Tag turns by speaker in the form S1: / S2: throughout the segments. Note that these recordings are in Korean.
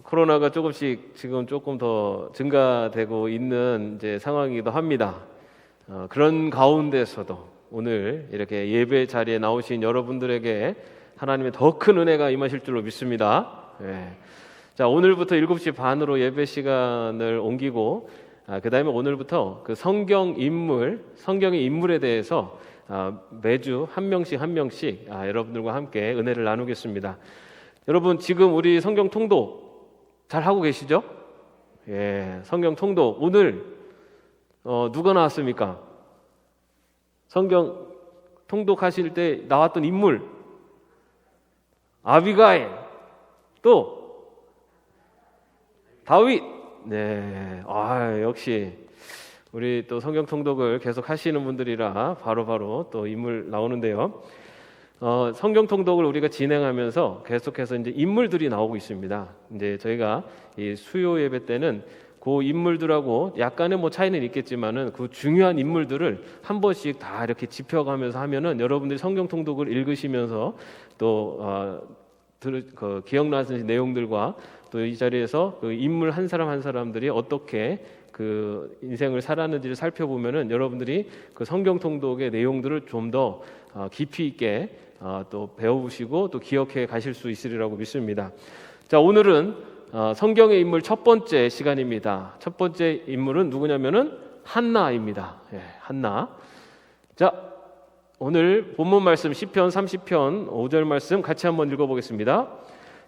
S1: 코로나가 조금씩 지금 조금 더 증가되고 있는 이제 상황이기도 합니다. 그런 가운데서도 오늘 이렇게 예배 자리에 나오신 여러분들에게 하나님의 더 큰 은혜가 임하실 줄로 믿습니다. 자, 오늘부터 7시 반으로 예배 시간을 옮기고 그 다음에 오늘부터 그 성경의 인물에 대해서 매주 한 명씩 여러분들과 함께 은혜를 나누겠습니다. 여러분, 지금 우리 성경 통독 잘 하고 계시죠? 성경 통독 오늘 누가 나왔습니까? 성경 통독하실 때 나왔던 인물 아비가일, 또 다윗. 역시 우리 또 성경 통독을 계속 하시는 분들이라 바로바로 또 인물 나오는데요. 성경 통독을 우리가 진행하면서 계속해서 이제 인물들이 나오고 있습니다. 이제 저희가 이 수요 예배 때는 그 인물들하고 약간의 차이는 있겠지만은 그 중요한 인물들을 한 번씩 다 이렇게 짚어가면서 하면은 여러분들이 성경 통독을 읽으시면서 또 기억나는 내용들과 또 이 자리에서 그 인물 한 사람 한 사람들이 어떻게 그 인생을 살았는지를 살펴보면은 여러분들이 그 성경 통독의 내용들을 좀 더 깊이 있게 또 배우시고 또 기억해 가실 수 있으리라고 믿습니다. 자, 오늘은 성경의 인물 첫 번째 시간입니다. 첫 번째 인물은 누구냐면은 한나입니다. 한나. 자, 오늘 본문 말씀 시편 30편 5절 말씀 같이 한번 읽어보겠습니다.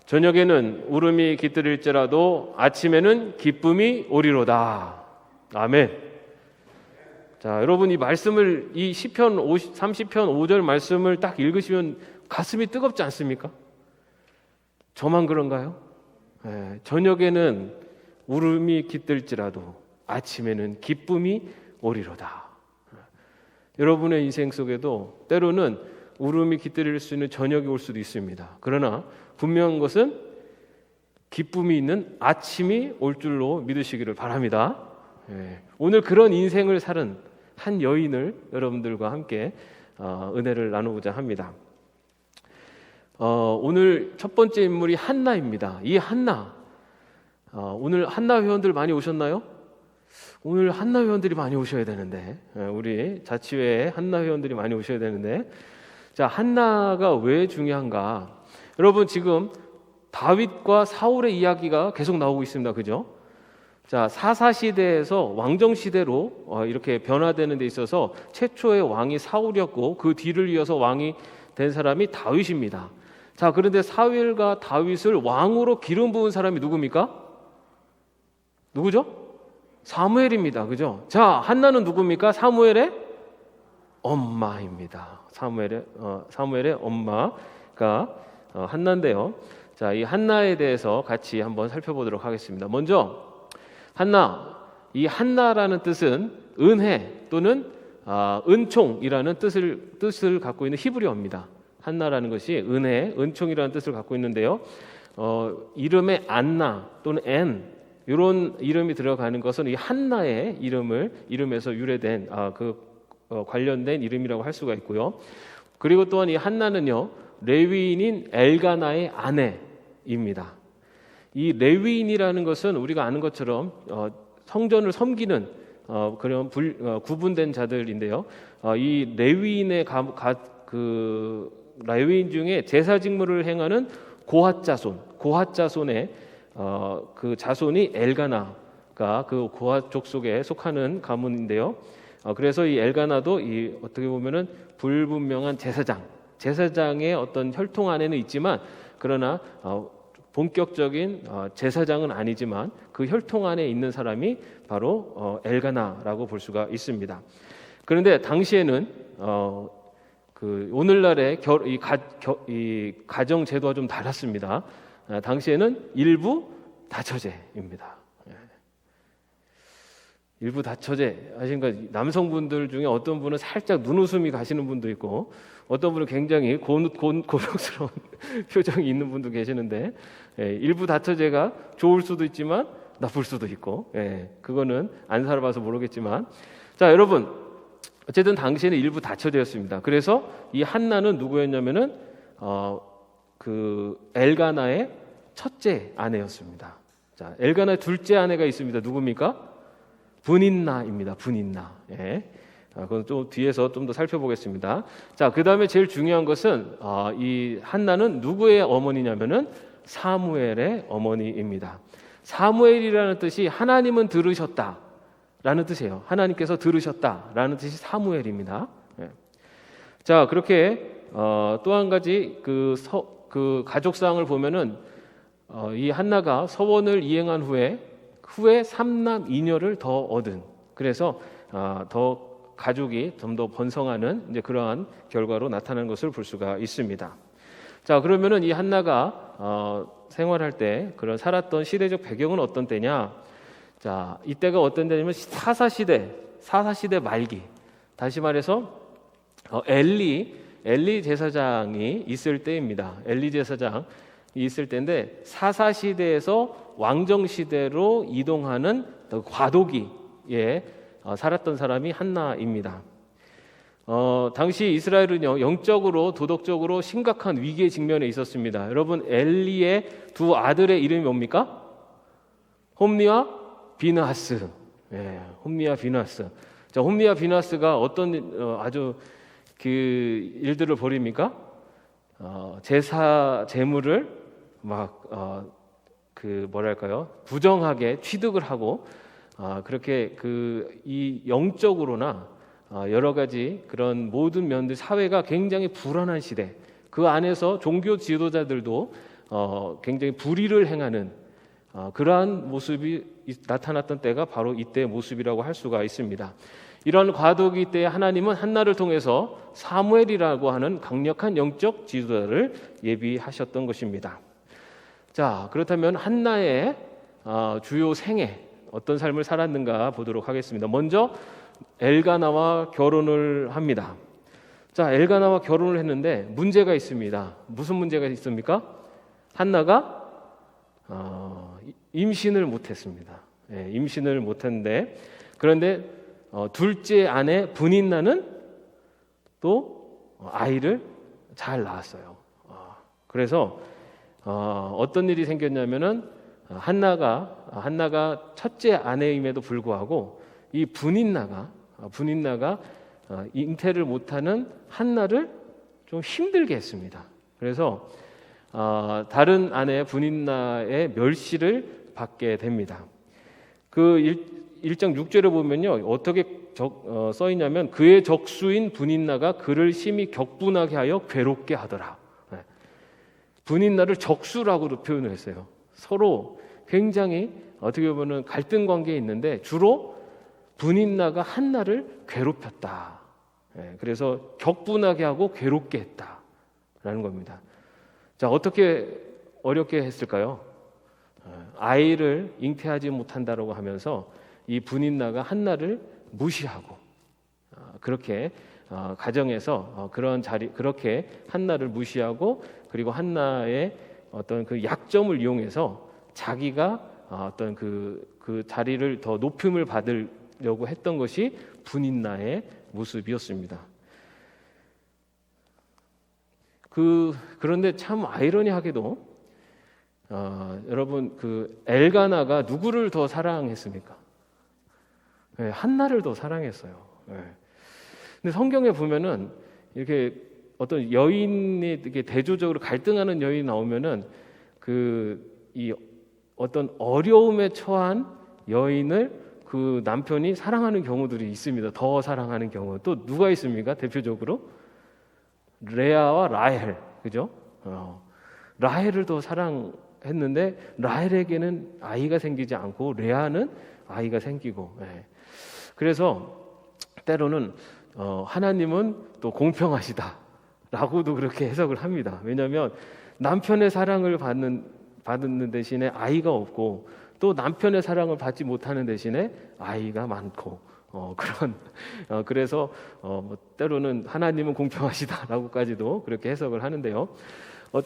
S1: 저녁에는 울음이 깃들일지라도 아침에는 기쁨이 오리로다. 아멘. 자, 여러분, 이 말씀을, 이 시편 30편 5절 말씀을 딱 읽으시면 가슴이 뜨겁지 않습니까? 저만 그런가요? 저녁에는 울음이 깃들지라도 아침에는 기쁨이 오리로다. 여러분의 인생 속에도 때로는 울음이 깃들일 수 있는 저녁이 올 수도 있습니다. 그러나 분명한 것은 기쁨이 있는 아침이 올 줄로 믿으시기를 바랍니다. 오늘 그런 인생을 살은 한 여인을 여러분들과 함께 은혜를 나누고자 합니다. 오늘 첫 번째 인물이 한나입니다. 이 한나, 오늘 한나 회원들 많이 오셨나요? 오늘 한나 회원들이 많이 오셔야 되는데, 우리 자치회에 한나 회원들이 많이 오셔야 되는데, 자, 한나가 왜 중요한가? 여러분, 지금 다윗과 사울의 이야기가 계속 나오고 있습니다. 그죠? 자, 사사시대에서 왕정시대로 이렇게 변화되는 데 있어서 최초의 왕이 사울이었고 그 뒤를 이어서 왕이 된 사람이 다윗입니다. 자, 그런데 사울과 다윗을 왕으로 기름 부은 사람이 누굽니까? 누구죠? 사무엘입니다. 그죠? 자, 한나는 누굽니까? 사무엘의 엄마입니다. 사무엘의 엄마가 한나인데요. 자, 이 한나에 대해서 같이 한번 살펴보도록 하겠습니다. 먼저 한나, 이 한나라는 뜻은 은혜 또는 은총이라는 뜻을 갖고 있는 히브리어입니다. 한나라는 것이 은혜, 은총이라는 뜻을 갖고 있는데요. 이름에 안나 또는 엔 이런 이름이 들어가는 것은 이 한나의 이름에서 유래된 관련된 이름이라고 할 수가 있고요. 그리고 또한 이 한나는요, 레위인인 엘가나의 아내입니다. 이 레위인이라는 것은 우리가 아는 것처럼 성전을 섬기는 그런 구분된 자들인데요. 이 레위인의 레위인 중에 제사 직무를 행하는 고핫 자손의 그 자손이 엘가나가 그 고핫 족속에 속하는 가문인데요. 그래서 이 엘가나도 이 어떻게 보면은 불분명한 제사장의 어떤 혈통 안에는 있지만, 그러나 본격적인 제사장은 아니지만 그 혈통 안에 있는 사람이 바로 엘가나라고 볼 수가 있습니다. 그런데 당시에는 그 오늘날의 이 가정 제도와 좀 달랐습니다. 당시에는 일부 다처제입니다. 일부 다처제 하신가, 남성분들 중에 어떤 분은 살짝 눈웃음이 가시는 분도 있고 어떤 분은 굉장히 고독스러운 표정이 있는 분도 계시는데, 일부 다처제가 좋을 수도 있지만 나쁠 수도 있고, 그거는 안 살아봐서 모르겠지만, 자, 여러분, 어쨌든 당시에는 일부 다처제였습니다. 그래서 이 한나는 누구였냐면은 그 엘가나의 첫째 아내였습니다. 자, 엘가나의 둘째 아내가 있습니다. 누굽니까? 분인나입니다. 분인나. 예. 그건 또 뒤에서 좀 더 살펴보겠습니다. 자, 그 다음에 제일 중요한 것은 이 한나는 누구의 어머니냐면은 사무엘의 어머니입니다. 사무엘이라는 뜻이 하나님은 들으셨다라는 뜻이에요. 하나님께서 들으셨다라는 뜻이 사무엘입니다. 예. 자, 그렇게 또 한 가지 그 가족상을 보면은 이 한나가 서원을 이행한 후에 3남 2녀를 더 얻은, 그래서 더 가족이 좀 더 번성하는 이제 그러한 결과로 나타나는 것을 볼 수가 있습니다. 자, 그러면은 이 한나가 생활할 때 그런 살았던 시대적 배경은 어떤 때냐? 자, 이때가 어떤 때냐면 사사시대 말기. 다시 말해서 엘리 제사장이 있을 때입니다. 엘리 제사장이 있을 때인데 사사시대에서 왕정시대로 이동하는 과도기에 살았던 사람이 한나입니다. 당시 이스라엘은요, 영적으로 도덕적으로 심각한 위기에 직면해 있었습니다. 여러분, 엘리의 두 아들의 이름이 뭡니까? 홈리와 비느하스. 예, 홈리와 비느하스. 자, 홈리와 비느하스가 어떤 아주 그 일들을 벌입니까? 제사 제물을 막 부정하게 취득을 하고 그렇게 이 영적으로나 여러 가지 그런 모든 면들, 사회가 굉장히 불안한 시대, 그 안에서 종교 지도자들도 굉장히 불의를 행하는 그러한 모습이 나타났던 때가 바로 이때의 모습이라고 할 수가 있습니다. 이런 과도기 때에 하나님은 한나를 통해서 사무엘이라고 하는 강력한 영적 지도자를 예비하셨던 것입니다. 자, 그렇다면 한나의 주요 생애, 어떤 삶을 살았는가 보도록 하겠습니다. 먼저 엘가나와 결혼을 합니다. 자, 엘가나와 결혼을 했는데 문제가 있습니다. 무슨 문제가 있습니까? 한나가 임신을 못했습니다. 예, 임신을 못했는데, 그런데 둘째 아내 분인나는 또 아이를 잘 낳았어요. 그래서 어떤 일이 생겼냐면은 한나가 첫째 아내임에도 불구하고 이 분인나가 잉태를 못하는 한나를 좀 힘들게 했습니다. 그래서 다른 아내 분인나의 멸시를 받게 됩니다. 그 1장 6절에 보면요, 어떻게 써 있냐면 그의 적수인 분인나가 그를 심히 격분하게 하여 괴롭게 하더라. 분인나를 적수라고도 표현을 했어요. 서로 굉장히 어떻게 보면 갈등 관계에 있는데 주로 분인나가 한나를 괴롭혔다. 그래서 격분하게 하고 괴롭게 했다라는 겁니다. 자, 어떻게 어렵게 했을까요? 아이를 잉태하지 못한다라고 하면서 이 분인나가 한나를 무시하고 그렇게 가정에서 그런 자리, 그렇게 한나를 무시하고, 그리고 한나의 어떤 그 약점을 이용해서 자기가 어떤 그 자리를 더 높임을 받으려고 했던 것이 분인나의 모습이었습니다. 그런데 참 아이러니하게도 여러분, 그 엘가나가 누구를 더 사랑했습니까? 네, 한나를 더 사랑했어요. 네. 근데 성경에 보면은 이렇게 어떤 여인이 이렇게 대조적으로 갈등하는 여인이 나오면은 이 어떤 어려움에 처한 여인을 그 남편이 사랑하는 경우들이 있습니다. 더 사랑하는 경우. 또 누가 있습니까? 대표적으로 레아와 라헬, 그죠? 라헬을 더 사랑했는데 라헬에게는 아이가 생기지 않고 레아는 아이가 생기고. 네. 그래서 때로는 하나님은 또 공평하시다라고도 그렇게 해석을 합니다. 왜냐하면 남편의 사랑을 받는 대신에 아이가 없고, 또 남편의 사랑을 받지 못하는 대신에 아이가 많고, 그래서 때로는 하나님은 공평하시다라고까지도 그렇게 해석을 하는데요.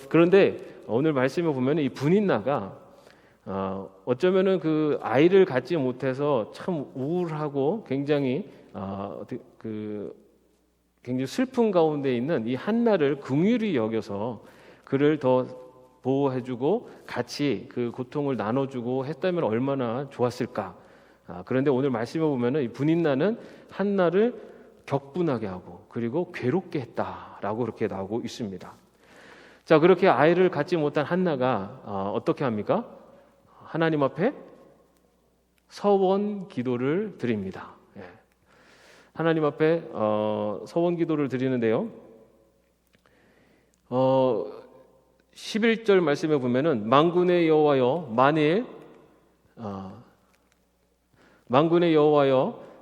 S1: 그런데 오늘 말씀을 보면 이 분인나가 어쩌면은 그 아이를 갖지 못해서 참 우울하고 굉장히 굉장히 슬픈 가운데 있는 이 한나를 긍휼히 여겨서 그를 더 보호해주고 같이 그 고통을 나눠주고 했다면 얼마나 좋았을까. 그런데 오늘 말씀에 보면은 이 분인나는 한나를 격분하게 하고 그리고 괴롭게 했다라고 그렇게 나오고 있습니다. 자, 그렇게 아이를 갖지 못한 한나가 어떻게 합니까? 하나님 앞에 서원 기도를 드립니다. 예. 하나님 앞에 서원 기도를 드리는데요. 11절 말씀에 보면은 만군의 여호와여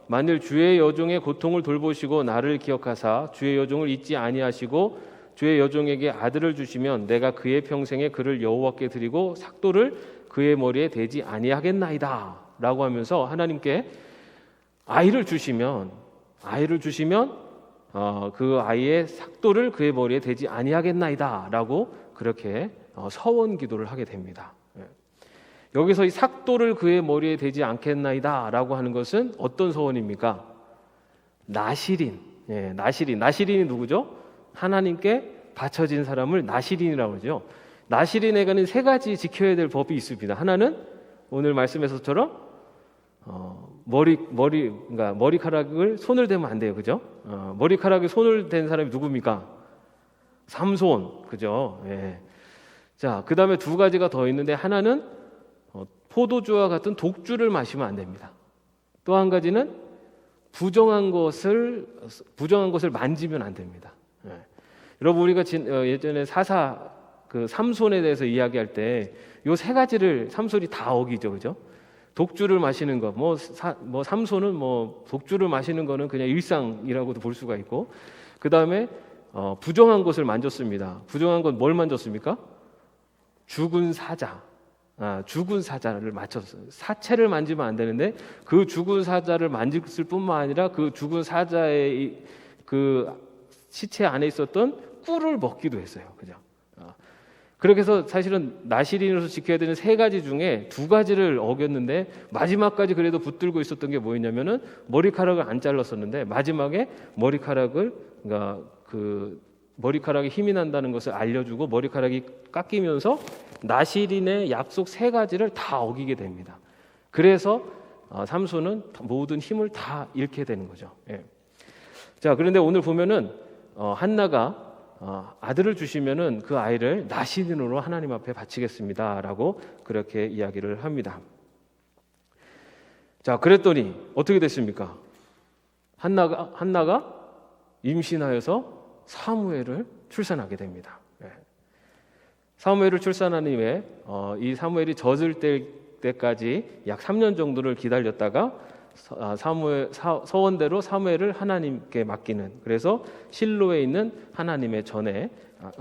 S1: 만일 주의 여종의 고통을 돌보시고 나를 기억하사 주의 여종을 잊지 아니하시고 주의 여종에게 아들을 주시면 내가 그의 평생에 그를 여호와께 드리고 삭도를 그의 머리에 대지 아니하겠나이다 라고 하면서 하나님께 아이를 주시면 그 아이의 삭도를 그의 머리에 대지 아니하겠나이다 라고 그렇게 서원 기도를 하게 됩니다. 여기서 이 삭도를 그의 머리에 대지 않겠나이다 라고 하는 것은 어떤 서원입니까? 나실인. 나실인이 누구죠? 하나님께 바쳐진 사람을 나실인이라고 그러죠. 나실인에게는 세 가지 지켜야 될 법이 있습니다. 하나는 오늘 말씀에서처럼 그러니까 머리카락을 손을 대면 안 돼요, 그죠? 머리카락에 손을 댄 사람이 누굽니까? 삼손, 그죠? 예. 자, 그 다음에 두 가지가 더 있는데 하나는 포도주와 같은 독주를 마시면 안 됩니다. 또 한 가지는 부정한 것을 만지면 안 됩니다. 예. 여러분 우리가 예전에 그 삼손에 대해서 이야기할 때 요 세 가지를 삼손이 다 어기죠, 그죠? 독주를 마시는 것, 삼손은 독주를 마시는 거는 그냥 일상이라고도 볼 수가 있고, 그 다음에 부정한 것을 만졌습니다. 부정한 건 뭘 만졌습니까? 죽은 사자를 맞췄어요. 사체를 만지면 안 되는데 그 죽은 사자를 만졌을 뿐만 아니라 그 죽은 사자의 그 시체 안에 있었던 꿀을 먹기도 했어요. 그죠? 그렇게 해서 사실은 나실인으로서 지켜야 되는 세 가지 중에 두 가지를 어겼는데 마지막까지 그래도 붙들고 있었던 게 뭐였냐면은 머리카락을 안 잘랐었는데 마지막에 그러니까 그 머리카락에 힘이 난다는 것을 알려주고 머리카락이 깎이면서 나실인의 약속 세 가지를 다 어기게 됩니다. 그래서 삼손은 모든 힘을 다 잃게 되는 거죠. 예. 자, 그런데 오늘 보면은 한나가 아들을 주시면은 그 아이를 나실인으로 하나님 앞에 바치겠습니다라고 그렇게 이야기를 합니다. 자, 그랬더니 어떻게 됐습니까? 한나가 임신하여서 사무엘을 출산하게 됩니다. 사무엘을 출산한 이후에 이 사무엘이 젖을 때까지 약 3년 정도를 기다렸다가 서원대로 사무엘을 하나님께 맡기는, 그래서 실로에 있는 하나님의 전에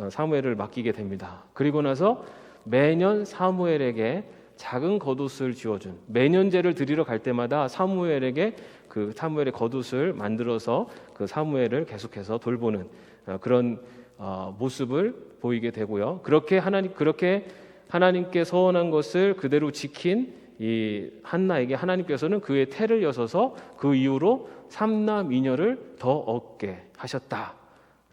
S1: 사무엘을 맡기게 됩니다. 그리고 나서 매년 사무엘에게 작은 겉옷을 지어준, 매년제를 드리러 갈 때마다 사무엘에게 그 사무엘의 겉옷을 만들어서 그 사무엘을 계속해서 돌보는 그런 모습을 보이게 되고요. 그렇게 하나님께 서원한 것을 그대로 지킨 이 한나에게 하나님께서는 그의 태를 여서서 그 이후로 3남 2녀를 더 얻게 하셨다.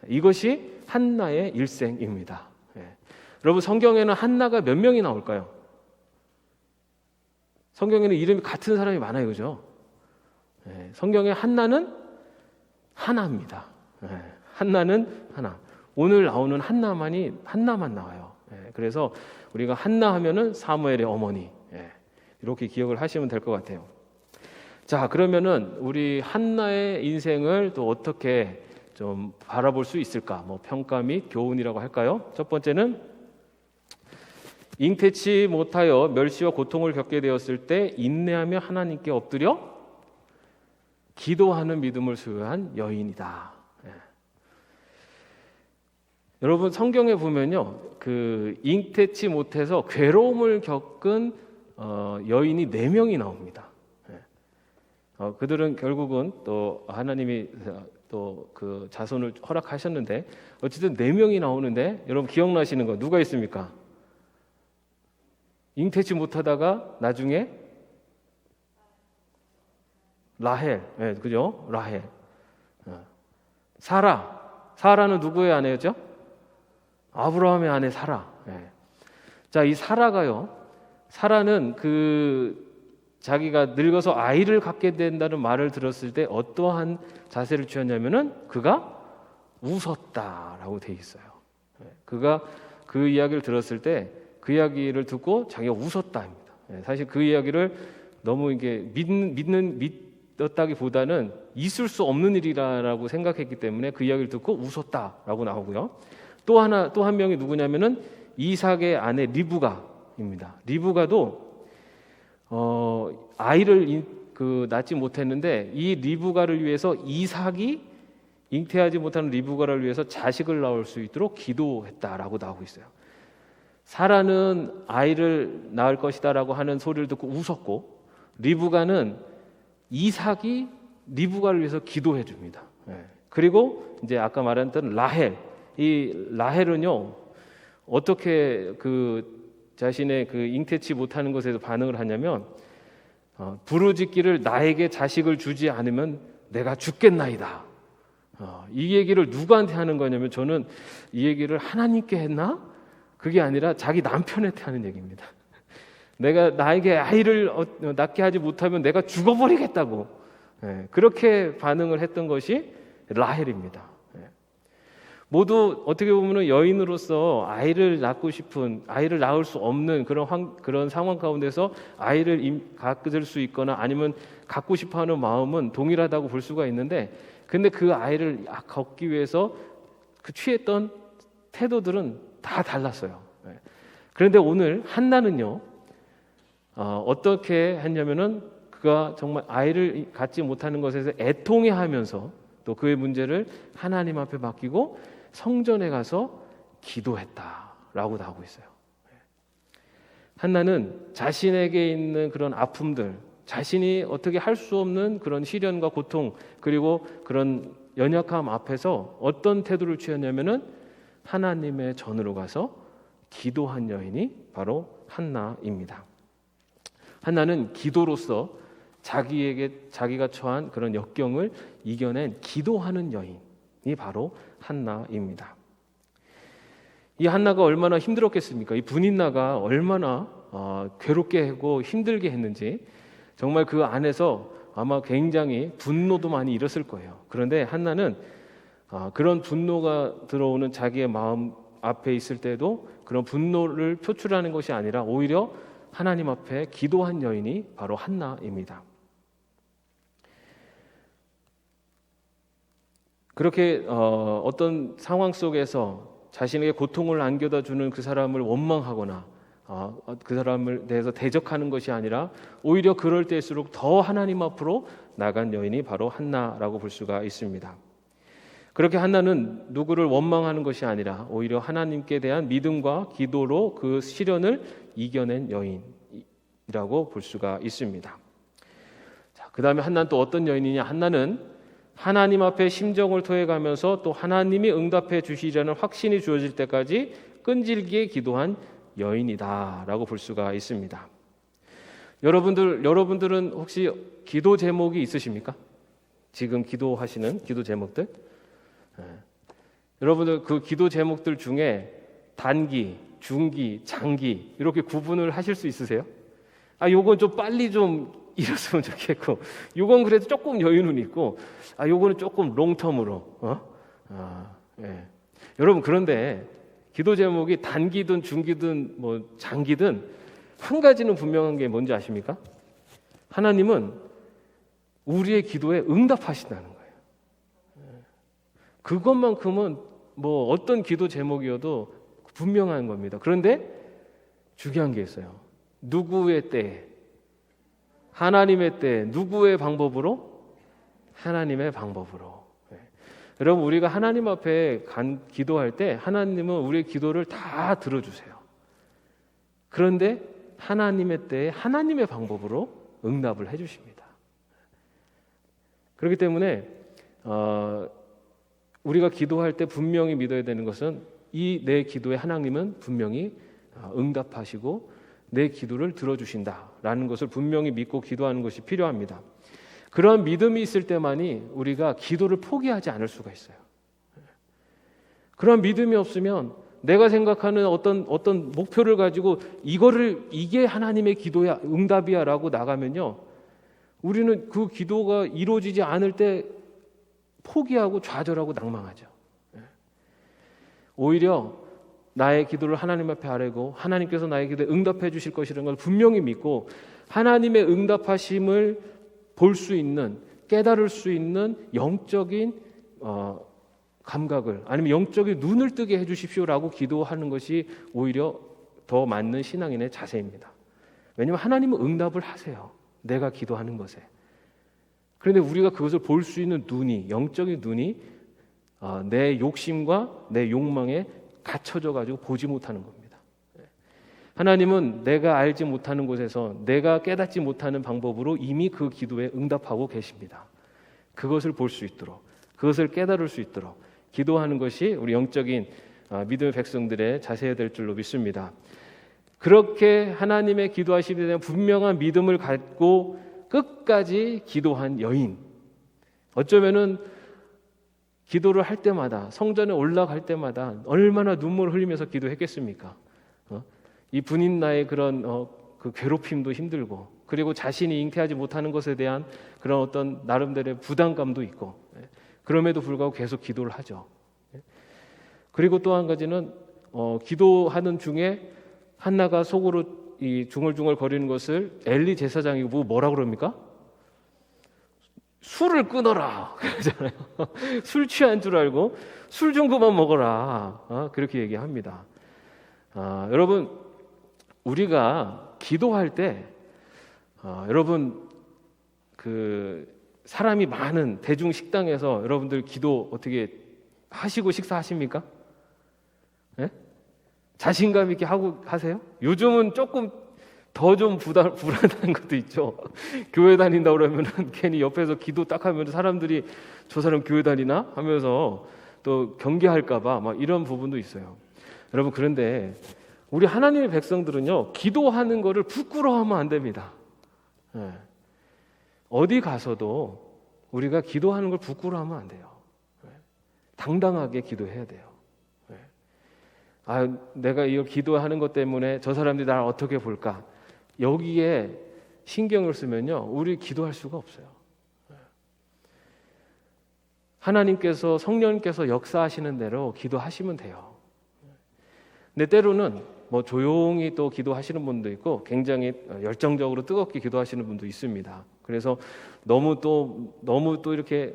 S1: 이것이 한나의 일생입니다. 여러분 성경에는 한나가 몇 명이 나올까요? 성경에는 이름이 같은 사람이 많아요, 그죠? 성경에 한나는 하나입니다. 한나는 하나. 오늘 나오는 한나만 나와요. 그래서 우리가 한나 하면은 사무엘의 어머니, 이렇게 기억을 하시면 될 것 같아요. 자, 그러면은 우리 한나의 인생을 또 어떻게 좀 바라볼 수 있을까? 평가 및 교훈이라고 할까요? 첫 번째는 잉태치 못하여 멸시와 고통을 겪게 되었을 때 인내하며 하나님께 엎드려 기도하는 믿음을 소유한 여인이다. 여러분 성경에 보면요, 그 잉태치 못해서 괴로움을 겪은 여인이 4명이 나옵니다. 그들은 결국은 또 하나님이 또 그 자손을 허락하셨는데 어쨌든 4명이 나오는데 여러분 기억나시는 거 누가 있습니까? 잉태치 못하다가 나중에 라헬, 그죠? 라헬. 사라는 누구의 아내였죠? 아브라함의 아내 사라. 자, 이 사라는 자기가 늙어서 아이를 갖게 된다는 말을 들었을 때 어떠한 자세를 취했냐면은 그가 웃었다라고 돼 있어요. 그가 그 이야기를 들었을 때 그 이야기를 듣고 자기가 웃었다입니다. 사실 그 이야기를 너무 이게 믿었다기보다는 있을 수 없는 일이라고 생각했기 때문에 그 이야기를 듣고 웃었다라고 나오고요. 또 한 명이 누구냐면은 이삭의 아내 리브가입니다. 리브가도 아이를 낳지 못했는데 이 리브가를 위해서 이삭이 잉태하지 못하는 리브가를 위해서 자식을 낳을 수 있도록 기도했다라고 나오고 있어요. 사라는 아이를 낳을 것이다라고 하는 소리를 듣고 웃었고, 리브가는 이삭이 리브가를 위해서 기도해 줍니다. 그리고 이제 아까 말했던 이 라헬은요 어떻게 자신의 잉태치 못하는 것에서 반응을 하냐면 부르짖기를 나에게 자식을 주지 않으면 내가 죽겠나이다. 이 얘기를 누구한테 하는 거냐면 저는 이 얘기를 하나님께 했나? 그게 아니라 자기 남편한테 하는 얘기입니다. 내가 나에게 아이를 낳게 하지 못하면 내가 죽어버리겠다고 그렇게 반응을 했던 것이 라헬입니다. 모두 어떻게 보면 여인으로서 아이를 낳을 수 없는 그런 상황 가운데서 아이를 갖을 수 있거나 아니면 갖고 싶어하는 마음은 동일하다고 볼 수가 있는데, 근데 그 아이를 갖기 위해서 취했던 태도들은 다 달랐어요. 그런데 오늘 한나는요 어떻게 했냐면은 그가 정말 아이를 갖지 못하는 것에서 애통해하면서 또 그의 문제를 하나님 앞에 맡기고 성전에 가서 기도했다라고 나오고 있어요. 한나는 자신에게 있는 그런 아픔들, 자신이 어떻게 할 수 없는 그런 시련과 고통, 그리고 그런 연약함 앞에서 어떤 태도를 취했냐면은 하나님의 전으로 가서 기도한 여인이 바로 한나입니다. 한나는 기도로서 자기가 처한 그런 역경을 이겨낸 기도하는 여인이 바로 한나입니다. 이 한나가 얼마나 힘들었겠습니까? 이 분인나가 얼마나 괴롭게 하고 힘들게 했는지 정말 그 안에서 아마 굉장히 분노도 많이 일었을 거예요. 그런데 한나는 그런 분노가 들어오는 자기의 마음 앞에 있을 때도 그런 분노를 표출하는 것이 아니라 오히려 하나님 앞에 기도한 여인이 바로 한나입니다. 그렇게 어떤 상황 속에서 자신에게 고통을 안겨다 주는 그 사람을 원망하거나 그 사람을 대해서 대적하는 것이 아니라 오히려 그럴 때일수록 더 하나님 앞으로 나간 여인이 바로 한나라고 볼 수가 있습니다. 그렇게 한나는 누구를 원망하는 것이 아니라 오히려 하나님께 대한 믿음과 기도로 그 시련을 이겨낸 여인이라고 볼 수가 있습니다. 자, 그 다음에 한나는 또 어떤 여인이냐? 한나는 하나님 앞에 심정을 토해가면서 또 하나님이 응답해 주시려는 확신이 주어질 때까지 끈질기게 기도한 여인이다라고 볼 수가 있습니다. 여러분들은 혹시 기도 제목이 있으십니까? 지금 기도하시는 기도 제목들? 여러분들 그 기도 제목들 중에 단기, 중기, 장기 이렇게 구분을 하실 수 있으세요? 요건 좀 빨리 좀 이뤘으면 좋겠고, 요건 그래도 조금 여유는 있고, 요거는 조금 롱텀으로. 여러분, 그런데 기도 제목이 단기든 중기든 뭐 장기든 한 가지는 분명한 게 뭔지 아십니까? 하나님은 우리의 기도에 응답하신다는 거예요. 그것만큼은 뭐 어떤 기도 제목이어도 분명한 겁니다. 그런데 중요한 게 있어요. 누구의 때에, 하나님의 때에, 누구의 방법으로? 하나님의 방법으로. 여러분, 우리가 하나님 앞에 기도할 때 하나님은 우리의 기도를 다 들어주세요. 그런데 하나님의 때에 하나님의 방법으로 응답을 해주십니다. 그렇기 때문에 우리가 기도할 때 분명히 믿어야 되는 것은 이 내 기도에 하나님은 분명히 응답하시고 내 기도를 들어주신다라는 것을 분명히 믿고 기도하는 것이 필요합니다. 그러한 믿음이 있을 때만이 우리가 기도를 포기하지 않을 수가 있어요. 그런 믿음이 없으면 내가 생각하는 어떤 목표를 가지고 이게 하나님의 기도야, 응답이야라고 나가면요, 우리는 그 기도가 이루어지지 않을 때 포기하고 좌절하고 낭망하죠. 오히려 나의 기도를 하나님 앞에 아뢰고 하나님께서 나의 기도에 응답해 주실 것이라는 걸 분명히 믿고 하나님의 응답하심을 볼 수 있는, 깨달을 수 있는 영적인 감각을, 아니면 영적인 눈을 뜨게 해주십시오라고 기도하는 것이 오히려 더 맞는 신앙인의 자세입니다. 왜냐하면 하나님은 응답을 하세요, 내가 기도하는 것에. 그런데 우리가 그것을 볼 수 있는 눈이, 영적인 눈이 내 욕심과 내 욕망에 갇혀져 가지고 보지 못하는 겁니다. 하나님은 내가 알지 못하는 곳에서, 내가 깨닫지 못하는 방법으로 이미 그 기도에 응답하고 계십니다. 그것을 볼 수 있도록, 그것을 깨달을 수 있도록 기도하는 것이 우리 영적인 믿음의 백성들의 자세가 될 줄로 믿습니다. 그렇게 하나님의 기도하심에 대한 분명한 믿음을 갖고 끝까지 기도한 여인, 어쩌면은 기도를 할 때마다, 성전에 올라갈 때마다 얼마나 눈물을 흘리면서 기도했겠습니까? 이 분인나의 그런 그 괴롭힘도 힘들고, 그리고 자신이 잉태하지 못하는 것에 대한 그런 어떤 나름대로의 부담감도 있고, 그럼에도 불구하고 계속 기도를 하죠. 그리고 또 한 가지는 기도하는 중에 한나가 속으로 이 중얼중얼 거리는 것을 엘리 제사장이 뭐라 그럽니까? 술을 끊어라 그러잖아요. 술 취한 줄 알고 술 좀 그만 먹어라, 그렇게 얘기합니다. 여러분, 우리가 기도할 때 여러분, 그 사람이 많은 대중 식당에서 여러분들 기도 어떻게 하시고 식사하십니까? 네? 자신감 있게 하고 하세요? 요즘은 조금 더 좀 불안한 것도 있죠. 교회 다닌다 그러면은 괜히 옆에서 기도 딱 하면 사람들이 저 사람 교회 다니나 하면서 또 경계할까봐 막 이런 부분도 있어요. 여러분, 그런데 우리 하나님의 백성들은요, 기도하는 거를 부끄러워하면 안 됩니다. 네. 어디 가서도 우리가 기도하는 걸 부끄러워하면 안 돼요. 네. 당당하게 기도해야 돼요. 네. 내가 이걸 기도하는 것 때문에 저 사람들이 나를 어떻게 볼까? 여기에 신경을 쓰면요, 우리 기도할 수가 없어요. 하나님께서, 성령님께서 역사하시는 대로 기도하시면 돼요. 근데 때로는 뭐 조용히 또 기도하시는 분도 있고 굉장히 열정적으로 뜨겁게 기도하시는 분도 있습니다. 그래서 너무 또 이렇게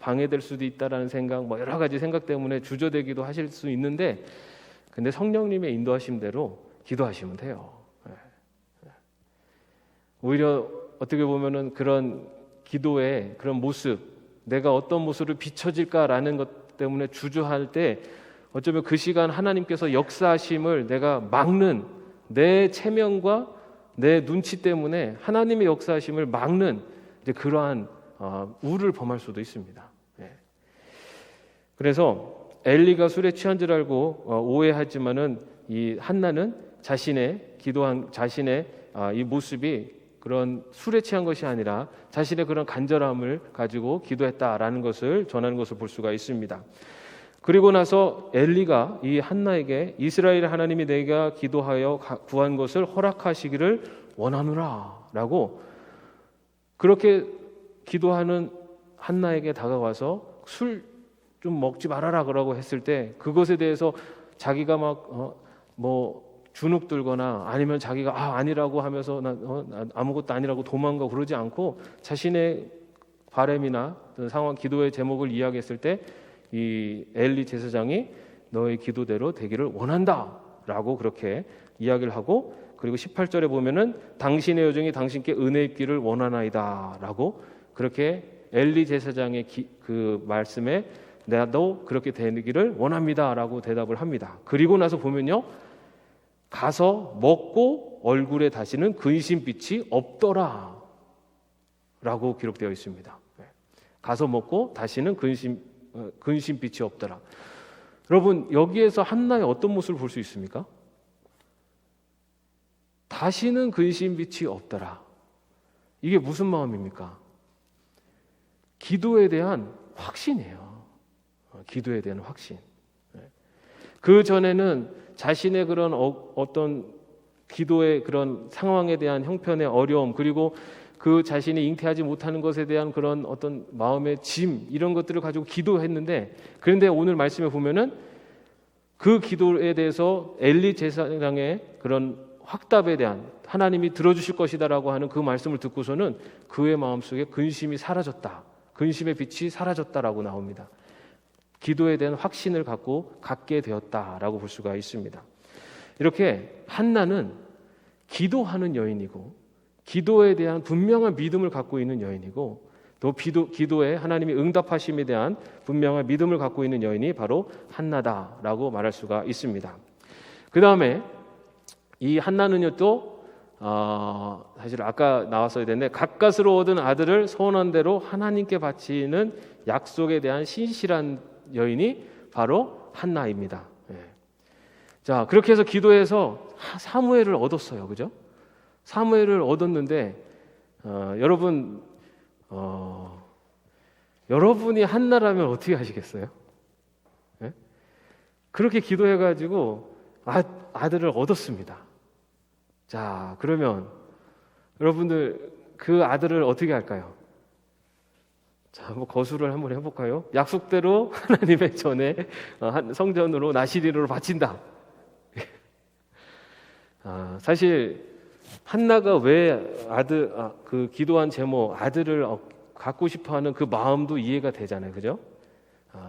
S1: 방해될 수도 있다라는 생각, 뭐 여러 가지 생각 때문에 주저되기도 하실 수 있는데, 근데 성령님의 인도하심대로 기도하시면 돼요. 오히려 어떻게 보면은 그런 기도의 그런 모습, 내가 어떤 모습으로 비춰질까라는 것 때문에 주저할 때 어쩌면 그 시간 하나님께서 역사하심을 내가 막는, 내 체면과 내 눈치 때문에 하나님의 역사하심을 막는 이제 그러한 우를 범할 수도 있습니다. 그래서 엘리가 술에 취한 줄 알고 오해하지만은 이 한나는 자신의 이 모습이 그런 술에 취한 것이 아니라 자신의 그런 간절함을 가지고 기도했다라는 것을 전하는 것을 볼 수가 있습니다. 그리고 나서 엘리가 이 한나에게 이스라엘 하나님이 내가 기도하여 구한 것을 허락하시기를 원하노라라고, 그렇게 기도하는 한나에게 다가와서 술 좀 먹지 말아라 그러고 했을 때 그것에 대해서 자기가 막 주눅 들거나 아니면 자기가 아니라고 하면서 나 아무것도 아니라고 도망가고 그러지 않고 자신의 바램이나 상황, 기도의 제목을 이야기했을 때 이 엘리 제사장이 너의 기도대로 되기를 원한다라고 그렇게 이야기를 하고, 그리고 18절에 보면은 당신의 여종이 당신께 은혜 입기를 원하나이다라고, 그렇게 엘리 제사장의 그 말씀에 나도 그렇게 되기를 원합니다라고 대답을 합니다. 그리고 나서 보면요, 가서 먹고 얼굴에 다시는 근심빛이 없더라 라고 기록되어 있습니다. 가서 먹고 다시는 근심빛이 없더라. 여러분, 여기에서 한나의 어떤 모습을 볼 수 있습니까? 다시는 근심빛이 없더라. 이게 무슨 마음입니까? 기도에 대한 확신이에요. 기도에 대한 확신. 그 전에는 자신의 그런 어떤 기도의 그런 상황에 대한 형편의 어려움, 그리고 그 자신이 잉태하지 못하는 것에 대한 그런 어떤 마음의 짐, 이런 것들을 가지고 기도했는데, 그런데 오늘 말씀에 보면은 그 기도에 대해서 엘리 제사장의 그런 확답에 대한, 하나님이 들어주실 것이다라고 하는 그 말씀을 듣고서는 그의 마음속에 근심이 사라졌다, 근심의 빛이 사라졌다라고 나옵니다. 기도에 대한 확신을 갖게 되었다라고 볼 수가 있습니다. 이렇게 한나는 기도하는 여인이고, 기도에 대한 분명한 믿음을 갖고 있는 여인이고, 또 기도에 하나님이 응답하심에 대한 분명한 믿음을 갖고 있는 여인이 바로 한나다라고 말할 수가 있습니다. 그 다음에 이 한나는요, 또 사실 아까 나왔어야 되는데, 가까스로 얻은 아들을 소원한 대로 하나님께 바치는 약속에 대한 신실한 여인이 바로 한나입니다. 자, 그렇게 해서 기도해서 사무엘을 얻었어요, 그죠? 사무엘을 얻었는데, 여러분이 한나라면 어떻게 하시겠어요? 네? 그렇게 기도해가지고 아들을 얻었습니다. 자, 그러면 여러분들 그 아들을 어떻게 할까요? 자, 한번 거수를 한번 해볼까요? 약속대로 하나님의 전에 성전으로 나시리로 바친다. 사실 한나가 왜 그 기도한 제목 아들을 갖고 싶어하는 그 마음도 이해가 되잖아요, 그죠?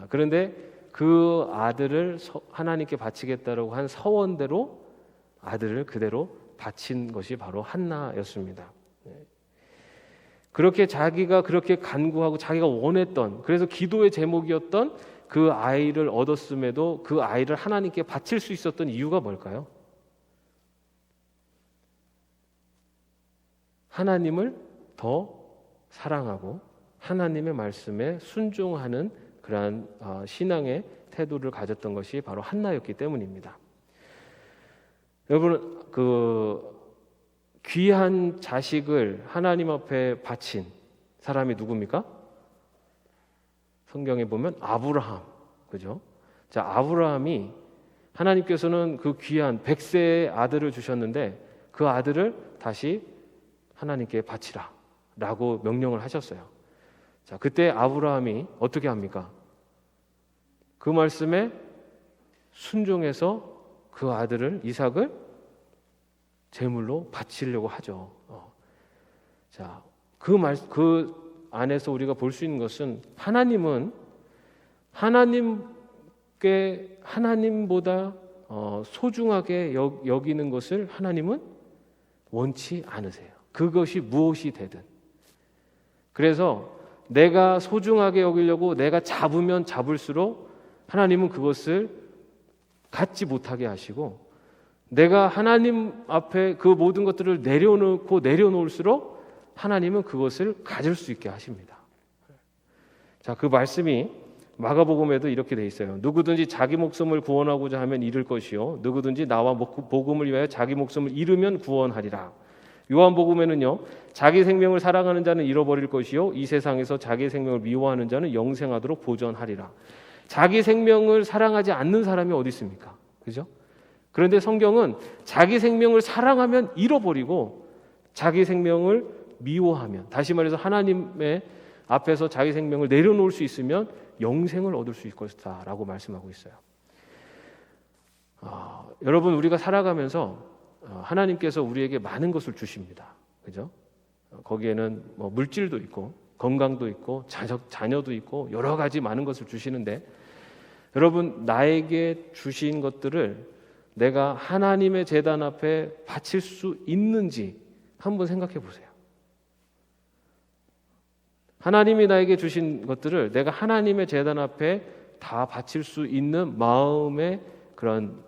S1: 그런데 그 아들을 하나님께 바치겠다라고 한 서원대로 아들을 그대로 바친 것이 바로 한나였습니다. 그렇게 자기가 그렇게 간구하고 자기가 원했던, 그래서 기도의 제목이었던 그 아이를 얻었음에도 그 아이를 하나님께 바칠 수 있었던 이유가 뭘까요? 하나님을 더 사랑하고 하나님의 말씀에 순종하는 그러한 신앙의 태도를 가졌던 것이 바로 한나였기 때문입니다. 여러분, 그 귀한 자식을 하나님 앞에 바친 사람이 누굽니까? 성경에 보면 아브라함, 그죠? 자, 아브라함이 하나님께서는 그 귀한 100세의 아들을 주셨는데 그 아들을 다시 하나님께 바치라 라고 명령을 하셨어요. 자, 그때 아브라함이 어떻게 합니까? 그 말씀에 순종해서 그 아들을, 이삭을 제물로 바치려고 하죠. 자, 그 안에서 우리가 볼 수 있는 것은 하나님은 하나님보다 소중하게 여기는 것을 하나님은 원치 않으세요. 그것이 무엇이 되든. 그래서 내가 소중하게 여기려고 내가 잡으면 잡을수록 하나님은 그것을 갖지 못하게 하시고, 내가 하나님 앞에 그 모든 것들을 내려놓을수록 하나님은 그것을 가질 수 있게 하십니다. 자, 그 말씀이 마가복음에도 이렇게 돼 있어요. 누구든지 자기 목숨을 구원하고자 하면 잃을 것이요, 누구든지 나와 복음을 위하여 자기 목숨을 잃으면 구원하리라. 요한복음에는요, 자기 생명을 사랑하는 자는 잃어버릴 것이요, 이 세상에서 자기 생명을 미워하는 자는 영생하도록 보전하리라. 자기 생명을 사랑하지 않는 사람이 어디 있습니까? 그죠? 그런데 성경은 자기 생명을 사랑하면 잃어버리고 자기 생명을 미워하면, 다시 말해서 하나님의 앞에서 자기 생명을 내려놓을 수 있으면 영생을 얻을 수 있을 것이다 라고 말씀하고 있어요. 여러분, 우리가 살아가면서 하나님께서 우리에게 많은 것을 주십니다. 그죠? 거기에는 뭐 물질도 있고 건강도 있고 자녀도 있고 여러 가지 많은 것을 주시는데, 여러분, 나에게 주신 것들을 내가 하나님의 제단 앞에 바칠 수 있는지 한번 생각해 보세요. 하나님이 나에게 주신 것들을 내가 하나님의 제단 앞에 다 바칠 수 있는 마음의 그런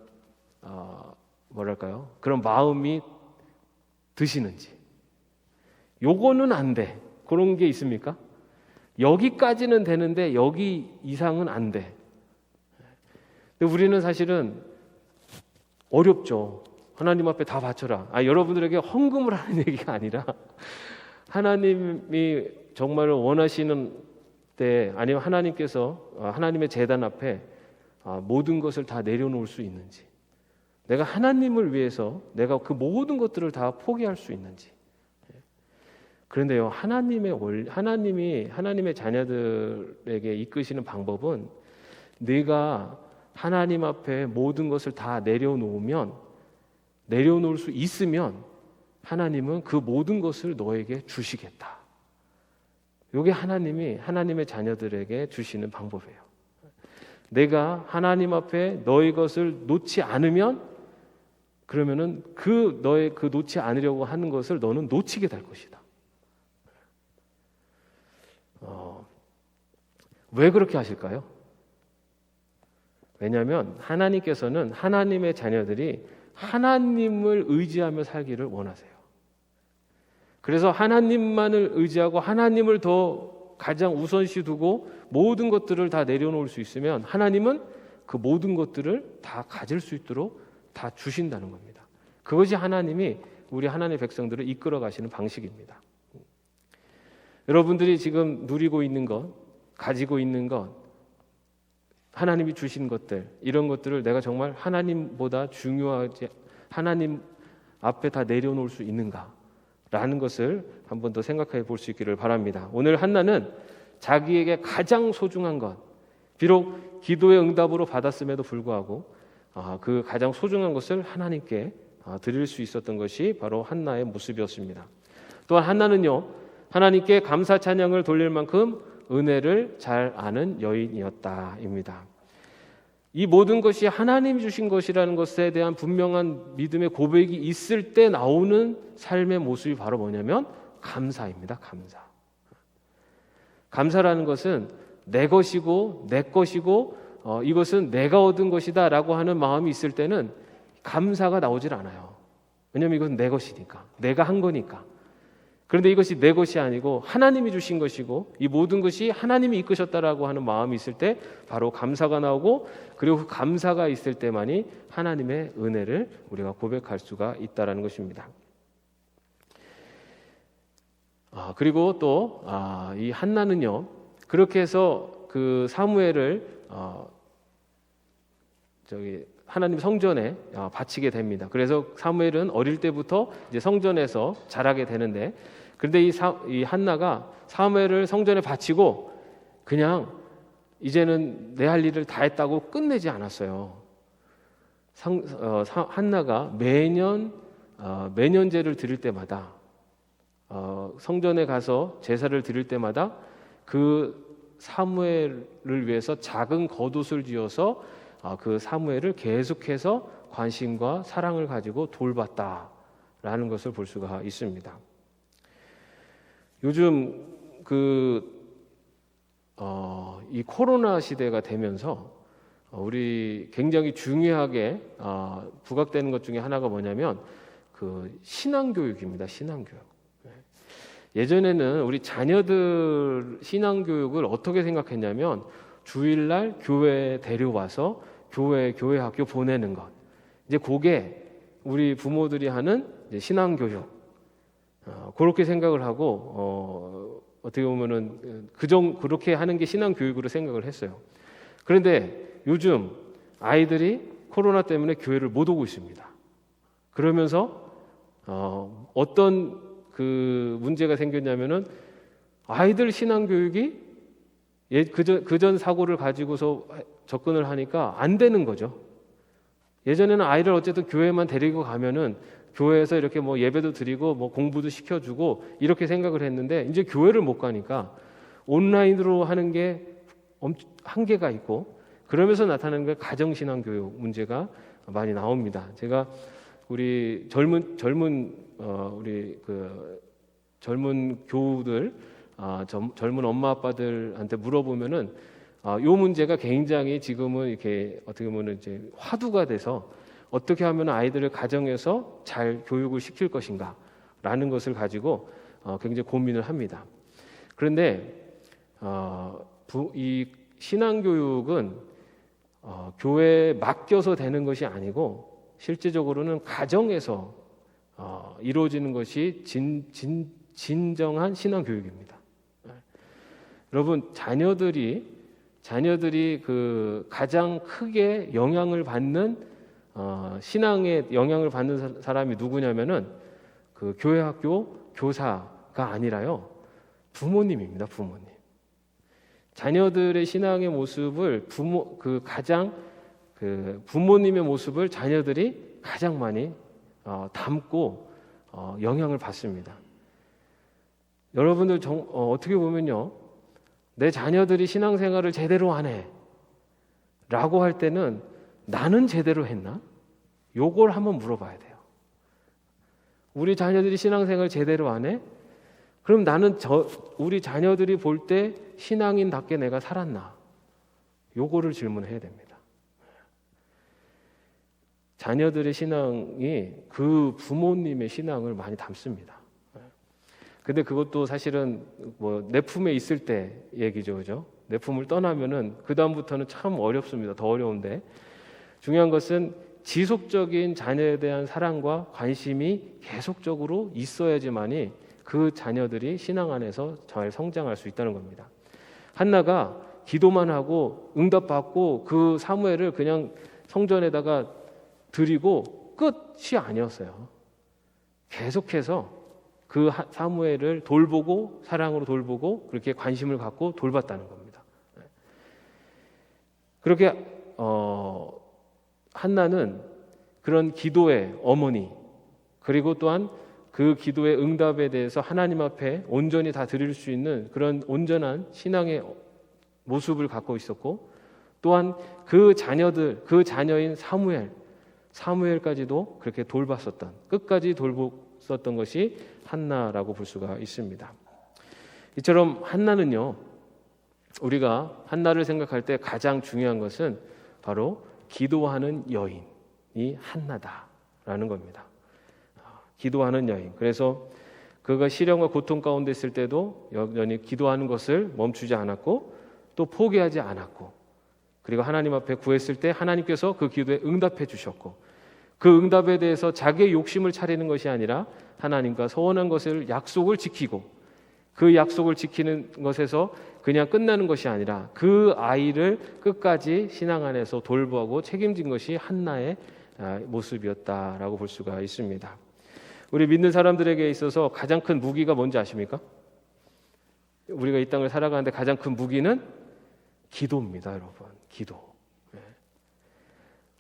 S1: 그런 마음이 드시는지. 요거는 안 돼. 그런 게 있습니까? 여기까지는 되는데 여기 이상은 안 돼. 근데 우리는 사실은 어렵죠. 하나님 앞에 다 바쳐라. 여러분들에게 헌금을 하는 얘기가 아니라 하나님이 정말 원하시는 때, 아니면 하나님께서 하나님의 제단 앞에 모든 것을 다 내려놓을 수 있는지, 내가 하나님을 위해서 내가 그 모든 것들을 다 포기할 수 있는지. 그런데요, 하나님이 하나님의 자녀들에게 이끄시는 방법은 네가 하나님 앞에 모든 것을 다 내려놓을 수 있으면 하나님은 그 모든 것을 너에게 주시겠다. 이게 하나님의 자녀들에게 주시는 방법이에요. 내가 하나님 앞에 너의 것을 놓지 않으면 그러면은 너의 놓지 않으려고 하는 것을 너는 놓치게 될 것이다. 왜 그렇게 하실까요? 왜냐하면 하나님께서는 하나님의 자녀들이 하나님을 의지하며 살기를 원하세요. 그래서 하나님만을 의지하고 하나님을 더 가장 우선시 두고 모든 것들을 다 내려놓을 수 있으면 하나님은 그 모든 것들을 다 가질 수 있도록 다 주신다는 겁니다. 그것이 하나님이 우리 하나님의 백성들을 이끌어 가시는 방식입니다. 여러분들이 지금 누리고 있는 것, 가지고 있는 것, 하나님이 주신 것들, 이런 것들을 내가 정말 하나님보다 중요하지, 하나님 앞에 다 내려놓을 수 있는가? 라는 것을 한 번 더 생각해 볼 수 있기를 바랍니다. 오늘 한나는 자기에게 가장 소중한 것, 비록 기도의 응답으로 받았음에도 불구하고 그 가장 소중한 것을 하나님께 드릴 수 있었던 것이 바로 한나의 모습이었습니다. 또한 한나는요, 하나님께 감사 찬양을 돌릴 만큼 은혜를 잘 아는 여인이었다입니다. 이 모든 것이 하나님 주신 것이라는 것에 대한 분명한 믿음의 고백이 있을 때 나오는 삶의 모습이 바로 뭐냐면 감사입니다. 감사라는 것은 내 것이고 내 것이고 이것은 내가 얻은 것이다 라고 하는 마음이 있을 때는 감사가 나오질 않아요. 왜냐하면 이것은 내 것이니까, 내가 한 거니까. 그런데 이것이 내 것이 아니고 하나님이 주신 것이고 이 모든 것이 하나님이 이끄셨다라고 하는 마음이 있을 때 바로 감사가 나오고, 그리고 그 감사가 있을 때만이 하나님의 은혜를 우리가 고백할 수가 있다라는 것입니다. 그리고 또 이 한나는요, 그렇게 해서 그 사무엘을 하나님 성전에 바치게 됩니다. 그래서 사무엘은 어릴 때부터 이제 성전에서 자라게 되는데, 그런데 이 한나가 사무엘을 성전에 바치고 그냥 이제는 내 할 일을 다 했다고 끝내지 않았어요. 한나가 매년 제를 드릴 때마다 성전에 가서 제사를 드릴 때마다 그 사무엘을 위해서 작은 겉옷을 지어서 그 사무엘을 계속해서 관심과 사랑을 가지고 돌봤다라는 것을 볼 수가 있습니다. 요즘 이 코로나 시대가 되면서 우리 굉장히 중요하게 부각되는 것 중에 하나가 뭐냐면 그 신앙교육입니다. 신앙교육. 예전에는 우리 자녀들 신앙교육을 어떻게 생각했냐면 주일날 교회에 데려와서 교회 학교 보내는 것. 이제 그게 우리 부모들이 하는 신앙교육. 그렇게 생각을 하고 어떻게 보면은 그렇게 하는 게 신앙교육으로 생각을 했어요. 그런데 요즘 아이들이 코로나 때문에 교회를 못 오고 있습니다. 그러면서 어떤 그 문제가 생겼냐면은 아이들 신앙교육이 그전 사고를 가지고서 접근을 하니까 안 되는 거죠. 예전에는 아이를 어쨌든 교회만 데리고 가면은 교회에서 이렇게 뭐 예배도 드리고 뭐 공부도 시켜주고 이렇게 생각을 했는데, 이제 교회를 못 가니까 온라인으로 하는 게 한계가 있고, 그러면서 나타나는 게 가정신앙교육 문제가 많이 나옵니다. 제가 우리 젊은 교우들, 젊은 엄마 아빠들한테 물어보면은 요 문제가 굉장히 지금은 이렇게 어떻게 보면 이제 화두가 돼서 어떻게 하면 아이들을 가정에서 잘 교육을 시킬 것인가라는 것을 가지고 굉장히 고민을 합니다. 그런데 이 신앙교육은 교회에 맡겨서 되는 것이 아니고 실제적으로는 가정에서 이루어지는 것이 진정한 신앙교육입니다. 여러분, 자녀들이 자녀들이 그 가장 크게 영향을 받는 신앙에 영향을 받는 사람이 누구냐면은 그 교회 학교 교사가 아니라요, 부모님입니다. 부모님. 자녀들의 신앙의 모습을 부모님의 모습을 자녀들이 가장 많이 담고 영향을 받습니다. 여러분들 어떻게 보면요, 내 자녀들이 신앙생활을 제대로 안 해 라고 할 때는 나는 제대로 했나? 요걸 한번 물어봐야 돼요. 우리 자녀들이 신앙생활 제대로 안 해? 그럼 나는 우리 자녀들이 볼 때 신앙인답게 내가 살았나? 요거를 질문해야 됩니다. 자녀들의 신앙이 그 부모님의 신앙을 많이 담습니다. 근데 그것도 사실은 뭐 내 품에 있을 때 얘기죠, 그죠? 내 품을 떠나면은 그 다음부터는 참 어렵습니다. 더 어려운데, 중요한 것은 지속적인 자녀에 대한 사랑과 관심이 계속적으로 있어야지만이 그 자녀들이 신앙 안에서 잘 성장할 수 있다는 겁니다. 한나가 기도만 하고 응답받고 그 사무엘을 그냥 성전에다가 드리고 끝이 아니었어요. 계속해서 그 사무엘을 돌보고 사랑으로 돌보고 그렇게 관심을 갖고 돌봤다는 겁니다. 그렇게 한나는 그런 기도의 어머니, 그리고 또한 그 기도의 응답에 대해서 하나님 앞에 온전히 다 드릴 수 있는 그런 온전한 신앙의 모습을 갖고 있었고, 또한 그 자녀인 사무엘까지도 그렇게 돌봤었던, 끝까지 돌봤었던 것이 한나라고 볼 수가 있습니다. 이처럼 한나는요, 우리가 한나를 생각할 때 가장 중요한 것은 바로 기도하는 여인이 한나다라는 겁니다. 기도하는 여인. 그래서 그가 시련과 고통 가운데 있을 때도 여전히 기도하는 것을 멈추지 않았고 또 포기하지 않았고, 그리고 하나님 앞에 구했을 때 하나님께서 그 기도에 응답해 주셨고, 그 응답에 대해서 자기의 욕심을 차리는 것이 아니라 하나님과 서원한 것을 약속을 지키고, 그 약속을 지키는 것에서 그냥 끝나는 것이 아니라 그 아이를 끝까지 신앙 안에서 돌보고 책임진 것이 한나의 모습이었다라고 볼 수가 있습니다. 우리 믿는 사람들에게 있어서 가장 큰 무기가 뭔지 아십니까? 우리가 이 땅을 살아가는데 가장 큰 무기는 기도입니다, 여러분. 기도.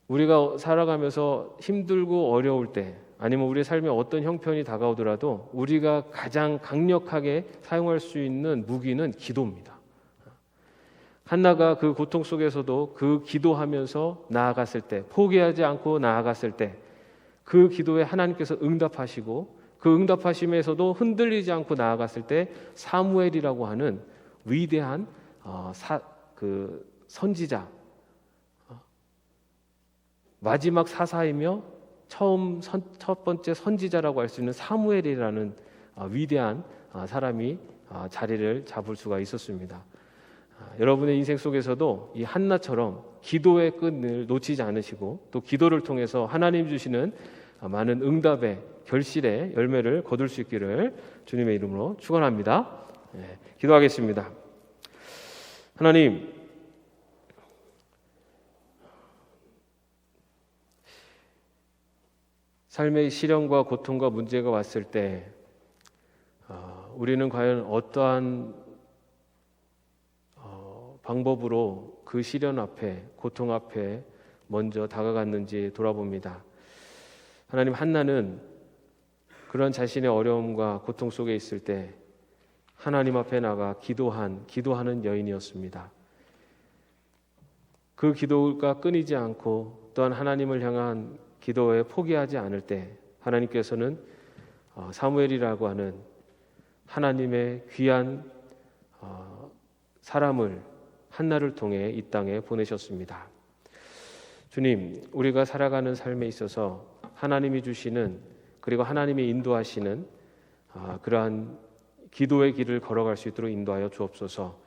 S1: 우리가 살아가면서 힘들고 어려울 때, 아니면 우리의 삶에 어떤 형편이 다가오더라도 우리가 가장 강력하게 사용할 수 있는 무기는 기도입니다. 한나가 그 고통 속에서도 그 기도하면서 나아갔을 때, 포기하지 않고 나아갔을 때, 그 기도에 하나님께서 응답하시고, 그 응답하심에서도 흔들리지 않고 나아갔을 때 사무엘이라고 하는 위대한 선지자, 마지막 사사이며 첫 번째 선지자라고 할 수 있는 사무엘이라는 위대한 사람이 자리를 잡을 수가 있었습니다. 여러분의 인생 속에서도 이 한나처럼 기도의 끈을 놓치지 않으시고, 또 기도를 통해서 하나님 주시는 많은 응답의 결실의 열매를 거둘 수 있기를 주님의 이름으로 축원합니다. 기도하겠습니다. 하나님, 삶의 시련과 고통과 문제가 왔을 때 우리는 과연 어떠한 방법으로 그 시련 앞에, 고통 앞에 먼저 다가갔는지 돌아봅니다. 하나님, 한나는 그런 자신의 어려움과 고통 속에 있을 때 하나님 앞에 나가 기도하는 여인이었습니다. 그 기도가 끊이지 않고 또한 하나님을 향한 기도에 포기하지 않을 때 하나님께서는 사무엘이라고 하는 하나님의 귀한 사람을, 한나를 통해 이 땅에 보내셨습니다. 주님, 우리가 살아가는 삶에 있어서 하나님이 주시는, 그리고 하나님이 인도하시는 그러한 기도의 길을 걸어갈 수 있도록 인도하여 주옵소서.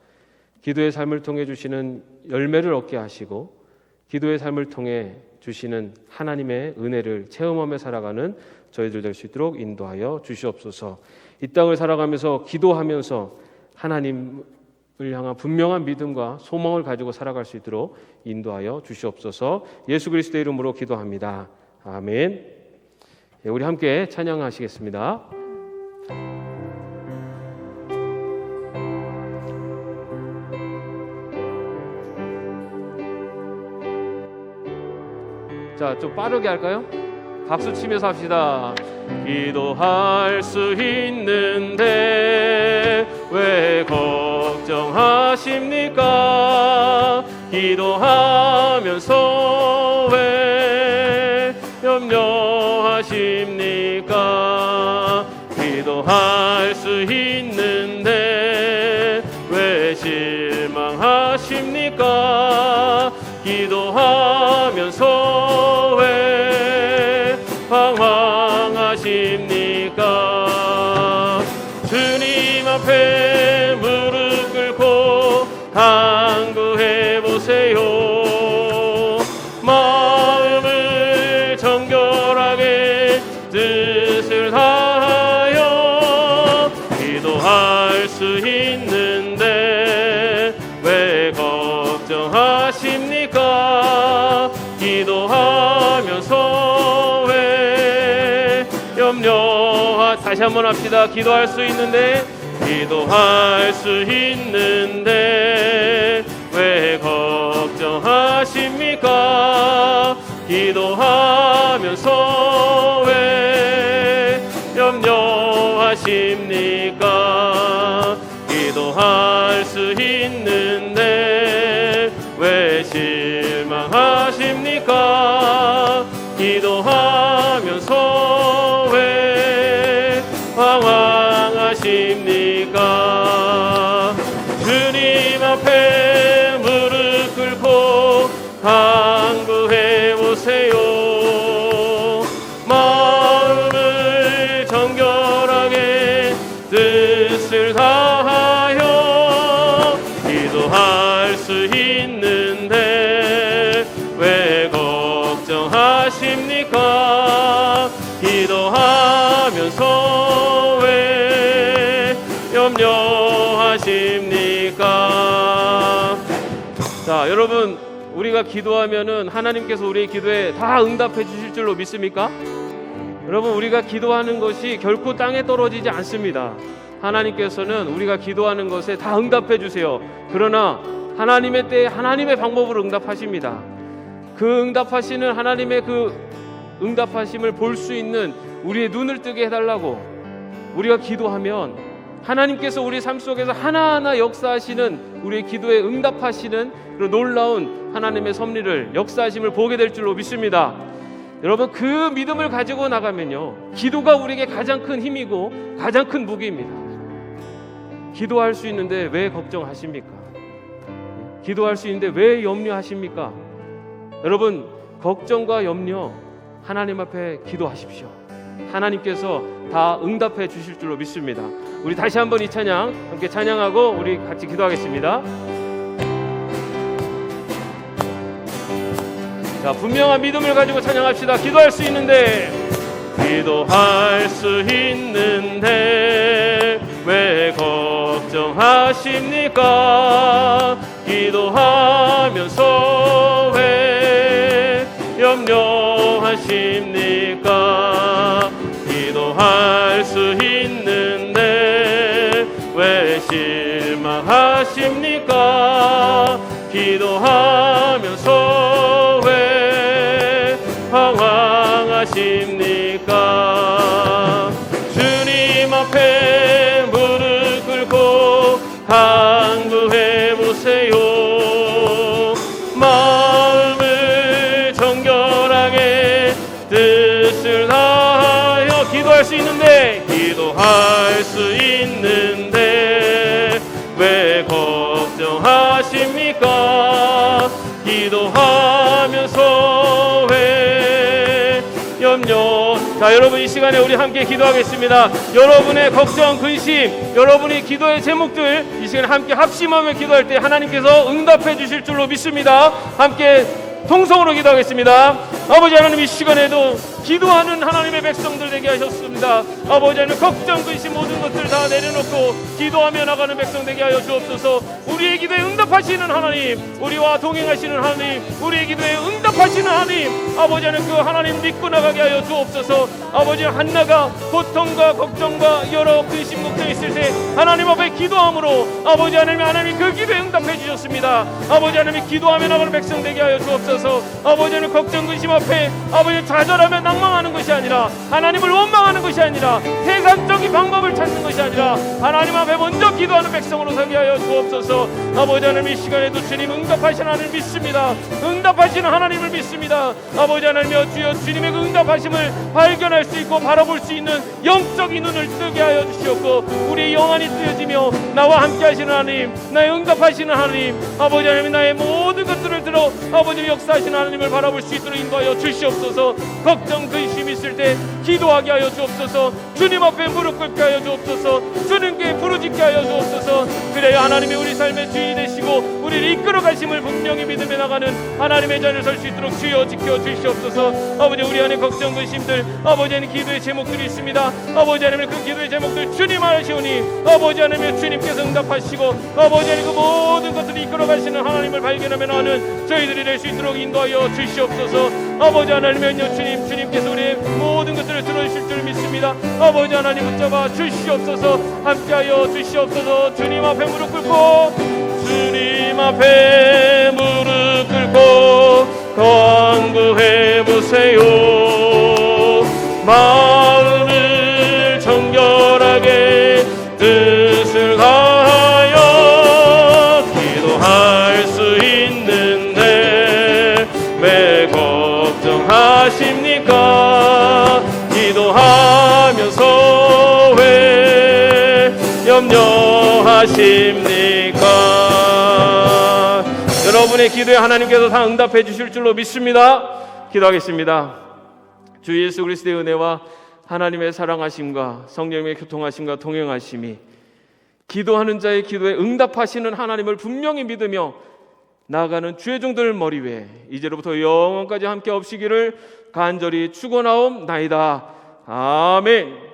S1: 기도의 삶을 통해 주시는 열매를 얻게 하시고, 기도의 삶을 통해 주시는 하나님의 은혜를 체험하며 살아가는 저희들 될 수 있도록 인도하여 주시옵소서. 이 땅을 살아가면서 기도하면서 하나님 향한 분명한 믿음과 소망을 가지고 살아갈 수 있도록 인도하여 주시옵소서. 예수 그리스도의 이름으로 기도합니다. 아멘. 우리 함께 찬양하시겠습니다. 자, 좀 빠르게 할까요? 박수 치면서 합시다. 기도할 수 있는데 왜 걱정하십니까? 기도하면서 왜 염려하십니까? 기도할 수 있는데 왜 실망하십니까? 기도하면서 왜 방황하십니까? 주님 앞에 무릎 꿇고 간구해 보세요. 마음을 정결하게 뜻을 다하여 기도할 수 있는데 왜 걱정하십니까? 기도하면서 왜 다시 한번 합시다. 기도할 수 있는데 기도할 수 있는데 왜 걱정하십니까? 기도하면서 왜 염려하십니까? 기도할 수 있는데 왜 실망하십니까? 기도하면서 왜 방황하십니까? 주님 앞에 무릎 꿇고 간구해 보세요. 마음을 정결하게 뜻을 다하여 기도할 수 있는데 왜 걱정하십니까? 기도하면서 왜 염려하십니까? 자, 여러분, 우리가 기도하면은 하나님께서 우리의 기도에 다 응답해 주실 줄로 믿습니까? 여러분, 우리가 기도하는 것이 결코 땅에 떨어지지 않습니다. 하나님께서는 우리가 기도하는 것에 다 응답해 주세요. 그러나 하나님의 때에 하나님의 방법으로 응답하십니다. 그 응답하시는 하나님의 그 응답하심을 볼 수 있는 우리의 눈을 뜨게 해달라고 우리가 기도하면 하나님께서 우리 삶 속에서 하나하나 역사하시는 우리의 기도에 응답하시는 그런 놀라운 하나님의 섭리를 역사하심을 보게 될 줄로 믿습니다. 여러분, 그 믿음을 가지고 나가면요, 기도가 우리에게 가장 큰 힘이고 가장 큰 무기입니다. 기도할 수 있는데 왜 걱정하십니까? 기도할 수 있는데 왜 염려하십니까? 여러분, 걱정과 염려 하나님 앞에 기도하십시오. 하나님께서 다 응답해 주실 줄로 믿습니다. 우리 다시 한번 이 찬양 함께 찬양하고 우리 같이 기도하겠습니다. 자, 분명한 믿음을 가지고 찬양합시다. 기도할 수 있는데 왜 걱정하십니까? 기도하면서 왜 염려하십니까? 기도할 수 있는데 왜 실망하십니까? 기도하면서 왜 방황하십니까? 주님 앞에 무릎 꿇고 간구해 보세요. 마음을 정결하게 뜻을 다하여 기도할 수 있는데 왜 걱정하십니까? 기도하면서 왜 염려. 자, 여러분, 이 시간에 우리 함께 기도하겠습니다. 여러분의 걱정, 근심, 여러분이 기도의 제목들 이 시간에 함께 합심하며 기도할 때 하나님께서 응답해 주실 줄로 믿습니다. 함께 통성으로 기도하겠습니다. 아버지 하나님, 이 시간에도 기도하는 하나님의 백성들 되게 하셨습니다. 아버지 하나님, 걱정, 근심 모든 것들 다 다 내려놓고 기도하며 나가는 백성 되게 하여 주옵소서. 우리의 기도에 응답하시는 하나님, 우리와 동행하시는 하나님, 우리의 기도에 응답하시는 하나님, 아버지는 그 하나님 믿고 나가게 하여 주옵소서. 아버지, 한나가 고통과 걱정과 여러 근심 걱정이 있을 때 하나님 앞에 기도함으로 아버지 하나님 그 기도에 응답해 주셨습니다. 아버지 하나님, 기도하며 나가는 백성 되게 하여 주옵소서. 아버지는 걱정 근심 앞에 아버지 좌절하며 낭망하는 것이 아니라, 하나님을 원망하는 것이 아니라, 세상적인 방법을 찾는 것이 아니라 하나님 앞에 먼저 기도하는 백성으로 서게 하여 주옵소서. 아버지 하나님, 이 시간에도 주님 응답하시는 하나님 믿습니다. 응답하시는 하나님을 믿습니다. 아버지 하나님이여 주여, 주님의 그 응답하심을 발견할 수 있고 바라볼 수 있는 영적인 눈을 뜨게 하여 주시옵고, 우리의 영안이 뜨여지며 나와 함께 하시는 하나님, 나의 응답하시는 하나님, 아버지 하나님, 나의 모든 것들을 들어 아버지 역사하시는 하나님을 바라볼 수 있도록 인도하여 주시옵소서. 걱정 근심 있을 때 기도하게 하여 주옵소서. 주님 앞에 무릎 꿇게 하여 주옵소서. 주님께 부르짖게 하여 주옵소서. 그래야 하나님이 우리 삶의 주인이 되시고 우리를 이끌어 가심을 분명히 믿으며 나가는 하나님의 자리에 설 수 있도록 주여 지켜 주시옵소서. 아버지, 우리 안에 걱정 근심들, 아버지 안에 기도의 제목들이 있습니다. 아버지 하나님, 그 기도의 제목들 주님 아시오니 아버지 하나님, 주님께서 응답하시고 아버지 하나님, 그 모든 것들을 이끌어 가시는 하나님을 발견하며 나가는 저희들이 될 수 있도록 인도하여 주시옵소서. 아버지 하나님은요, 주님께서 우리의 모든 것들을 들어주실 줄 믿습니다. 아버지 하나님, 붙잡아 주시옵소서. 함께하여 주시옵소서. 주님 앞에 무릎 꿇고, 주님 앞에 무릎 꿇고 간구해 보세요. 마음을 정결하게 뜻을 다하여 기도할 수 있는데 왜 걱정하십니까? 기도하면서 왜 염려하십니까? 여러분의 기도에 하나님께서 다 응답해 주실 줄로 믿습니다. 기도하겠습니다. 주 예수 그리스도의 은혜와 하나님의 사랑하심과 성령의 교통하심과 동행하심이 기도하는 자의 기도에 응답하시는 하나님을 분명히 믿으며 나아가는 주의 종들 머리 위에 이제로부터 영원까지 함께 없으시기를 간절히 축원하옵나이다. 아멘.